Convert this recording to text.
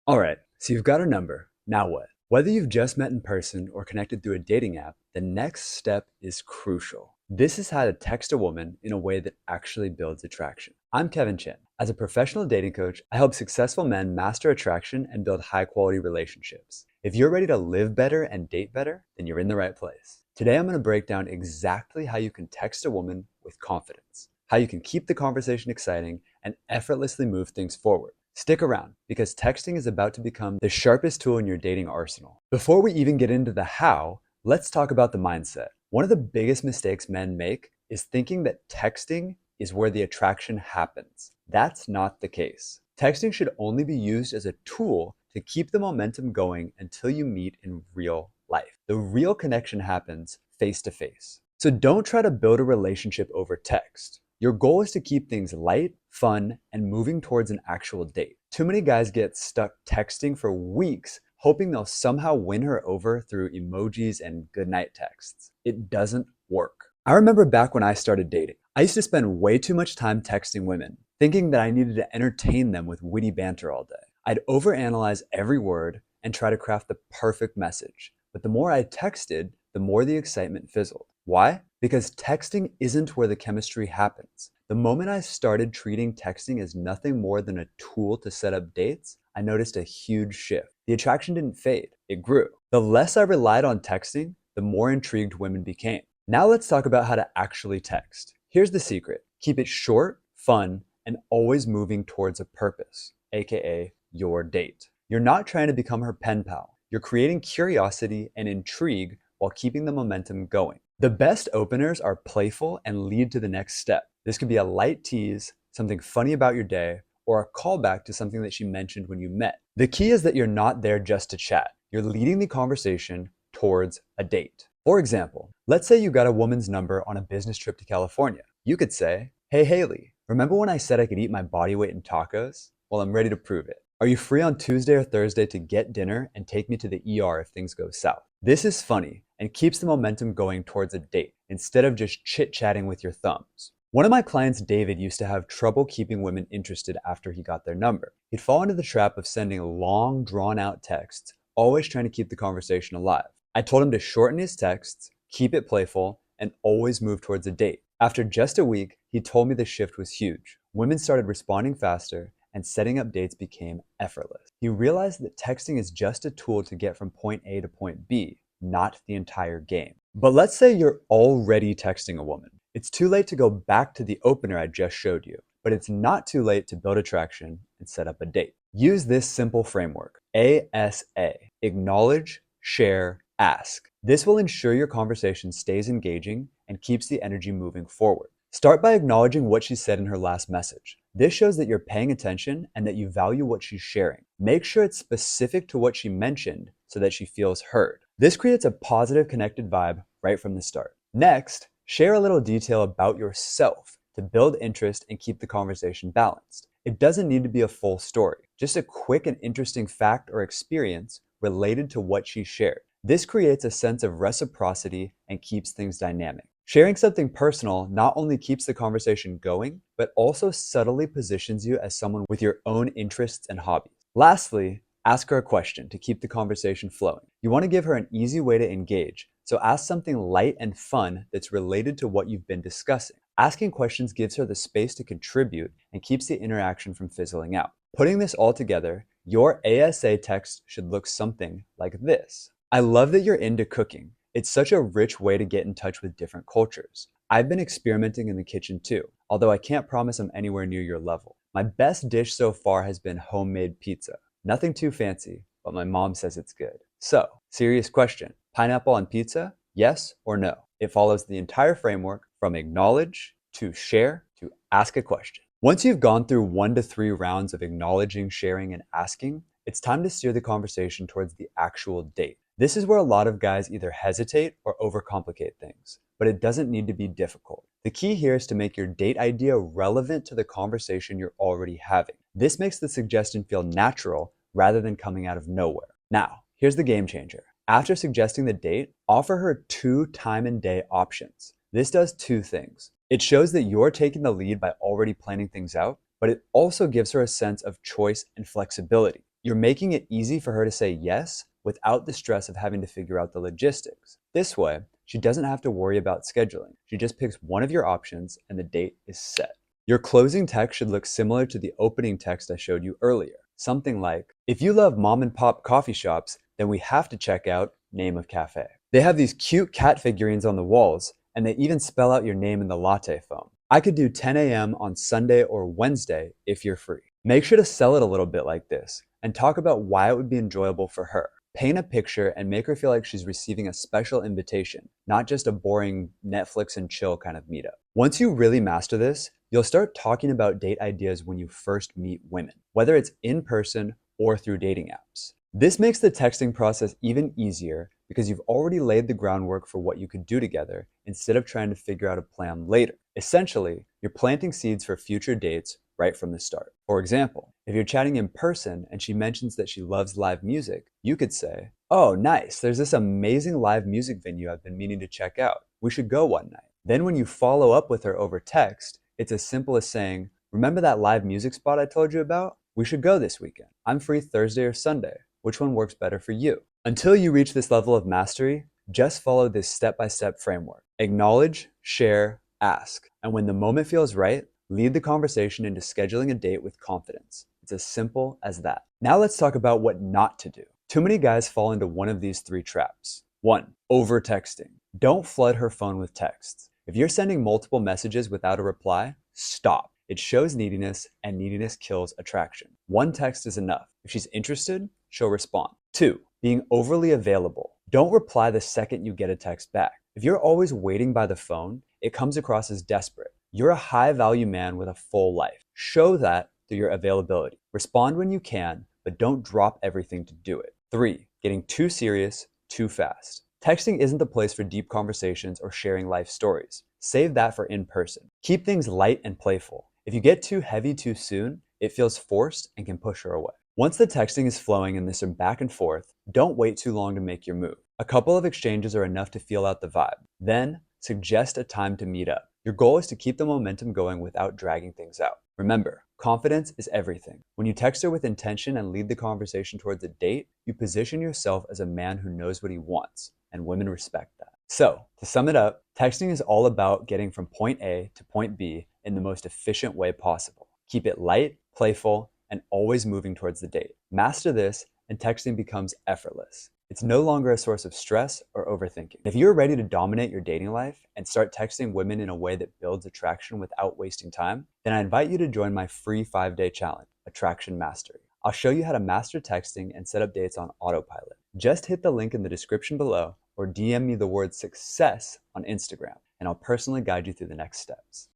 All right, so you've got her number. Now what? Whether you've just met in person or connected through a dating app, the next step is crucial. This is how to text a woman in a way that actually builds attraction. I'm Kevin Chinn. As a professional dating coach, I help successful men master attraction and build high quality relationships. If you're ready to live better and date better, then you're in the right place. Today, I'm going to break down exactly how you can text a woman with confidence, how you can keep the conversation exciting and effortlessly move things forward. Stick around because texting is about to become the sharpest tool in your dating arsenal. Before we even get into the how, let's talk about the mindset. One of the biggest mistakes men make is thinking that texting is where the attraction happens. That's not the case. Texting should only be used as a tool to keep the momentum going until you meet in real life. The real connection happens face to face. So don't try to build a relationship over text. Your goal is to keep things light, fun, and moving towards an actual date. Too many guys get stuck texting for weeks, hoping they'll somehow win her over through emojis and goodnight texts. It doesn't work. I remember back when I started dating, I used to spend way too much time texting women, thinking that I needed to entertain them with witty banter all day. I'd overanalyze every word and try to craft the perfect message. But the more I texted, the more the excitement fizzled. Why? Because texting isn't where the chemistry happens. The moment I started treating texting as nothing more than a tool to set up dates, I noticed a huge shift. The attraction didn't fade, it grew. The less I relied on texting, the more intrigued women became. Now let's talk about how to actually text. Here's the secret. Keep it short, fun, and always moving towards a purpose, aka your date. You're not trying to become her pen pal. You're creating curiosity and intrigue while keeping the momentum going. The best openers are playful and lead to the next step. This could be a light tease, something funny about your day, or a callback to something that she mentioned when you met. The key is that you're not there just to chat. You're leading the conversation towards a date. For example, let's say you got a woman's number on a business trip to California. You could say, "Hey Haley, remember when I said I could eat my body weight in tacos? Well, I'm ready to prove it. Are you free on Tuesday or Thursday to get dinner and take me to the ER if things go south?" This is funny and keeps the momentum going towards a date instead of just chit-chatting with your thumbs. One of my clients, David, used to have trouble keeping women interested after he got their number. He'd fall into the trap of sending long, drawn-out texts, always trying to keep the conversation alive. I told him to shorten his texts, keep it playful, and always move towards a date. After just a week, he told me the shift was huge. Women started responding faster, and setting up dates became effortless. He realized that texting is just a tool to get from point A to point B, not the entire game. But let's say you're already texting a woman. It's too late to go back to the opener I just showed you, but it's not too late to build attraction and set up a date. Use this simple framework, ASA, acknowledge, share, ask. This will ensure your conversation stays engaging and keeps the energy moving forward. Start by acknowledging what she said in her last message. This shows that you're paying attention and that you value what she's sharing. Make sure it's specific to what she mentioned so that she feels heard. This creates a positive, connected vibe right from the start. Next, share a little detail about yourself to build interest and keep the conversation balanced. It doesn't need to be a full story, just a quick and interesting fact or experience related to what she shared. This creates a sense of reciprocity and keeps things dynamic. Sharing something personal not only keeps the conversation going, but also subtly positions you as someone with your own interests and hobbies. Lastly, ask her a question to keep the conversation flowing. You want to give her an easy way to engage, so ask something light and fun that's related to what you've been discussing. Asking questions gives her the space to contribute and keeps the interaction from fizzling out. Putting this all together, your ASA text should look something like this. I love that you're into cooking. It's such a rich way to get in touch with different cultures. I've been experimenting in the kitchen too, although I can't promise I'm anywhere near your level. My best dish so far has been homemade pizza. Nothing too fancy, but my mom says it's good. So, serious question. Pineapple on pizza? Yes or no? It follows the entire framework from acknowledge to share to ask a question. Once you've gone through 1 to 3 rounds of acknowledging, sharing, and asking, it's time to steer the conversation towards the actual date. This is where a lot of guys either hesitate or overcomplicate things, but it doesn't need to be difficult. The key here is to make your date idea relevant to the conversation you're already having. This makes the suggestion feel natural rather than coming out of nowhere. Now, here's the game changer. After suggesting the date, offer her 2 time and day options. This does 2 things. It shows that you're taking the lead by already planning things out, but it also gives her a sense of choice and flexibility. You're making it easy for her to say yes without the stress of having to figure out the logistics. This way, she doesn't have to worry about scheduling. She just picks one of your options and the date is set. Your closing text should look similar to the opening text I showed you earlier. Something like, if you love mom and pop coffee shops, then we have to check out name of cafe. They have these cute cat figurines on the walls, and they even spell out your name in the latte foam. I could do 10 a.m. on Sunday or Wednesday if you're free. Make sure to sell it a little bit like this and talk about why it would be enjoyable for her. Paint a picture and make her feel like she's receiving a special invitation, not just a boring Netflix and chill kind of meetup. Once you really master this, you'll start talking about date ideas when you first meet women, whether it's in person or through dating apps. This makes the texting process even easier because you've already laid the groundwork for what you could do together instead of trying to figure out a plan later. Essentially, you're planting seeds for future dates right from the start. For example, if you're chatting in person and she mentions that she loves live music, you could say, "Oh, nice, there's this amazing live music venue I've been meaning to check out. We should go one night." Then when you follow up with her over text, it's as simple as saying, "Remember that live music spot I told you about? We should go this weekend. I'm free Thursday or Sunday. Which one works better for you?" Until you reach this level of mastery, just follow this step-by-step framework. Acknowledge, share, ask. And when the moment feels right, lead the conversation into scheduling a date with confidence. It's as simple as that. Now let's talk about what not to do. Too many guys fall into one of these three traps. 1. Over texting. Don't flood her phone with texts. If you're sending multiple messages without a reply, stop. It shows neediness, and neediness kills attraction. One text is enough. If she's interested, she'll respond. 2. Being overly available. Don't reply the second you get a text back. If you're always waiting by the phone, it comes across as desperate. You're a high-value man with a full life. Show that through your availability. Respond when you can, but don't drop everything to do it. 3. Getting too serious too fast. Texting isn't the place for deep conversations or sharing life stories. Save that for in person. Keep things light and playful. If you get too heavy too soon, it feels forced and can push her away. Once the texting is flowing and there's some back and forth, don't wait too long to make your move. A couple of exchanges are enough to feel out the vibe. Then, suggest a time to meet up. Your goal is to keep the momentum going without dragging things out. Remember, confidence is everything. When you text her with intention and lead the conversation towards a date, you position yourself as a man who knows what he wants, and women respect that. So, to sum it up, texting is all about getting from point A to point B in the most efficient way possible. Keep it light, playful, and always moving towards the date. Master this, and texting becomes effortless. It's no longer a source of stress or overthinking. If you're ready to dominate your dating life and start texting women in a way that builds attraction without wasting time, then I invite you to join my free 5-day challenge, Attraction Mastery. I'll show you how to master texting and set up dates on autopilot. Just hit the link in the description below or DM me the word success on Instagram, and I'll personally guide you through the next steps.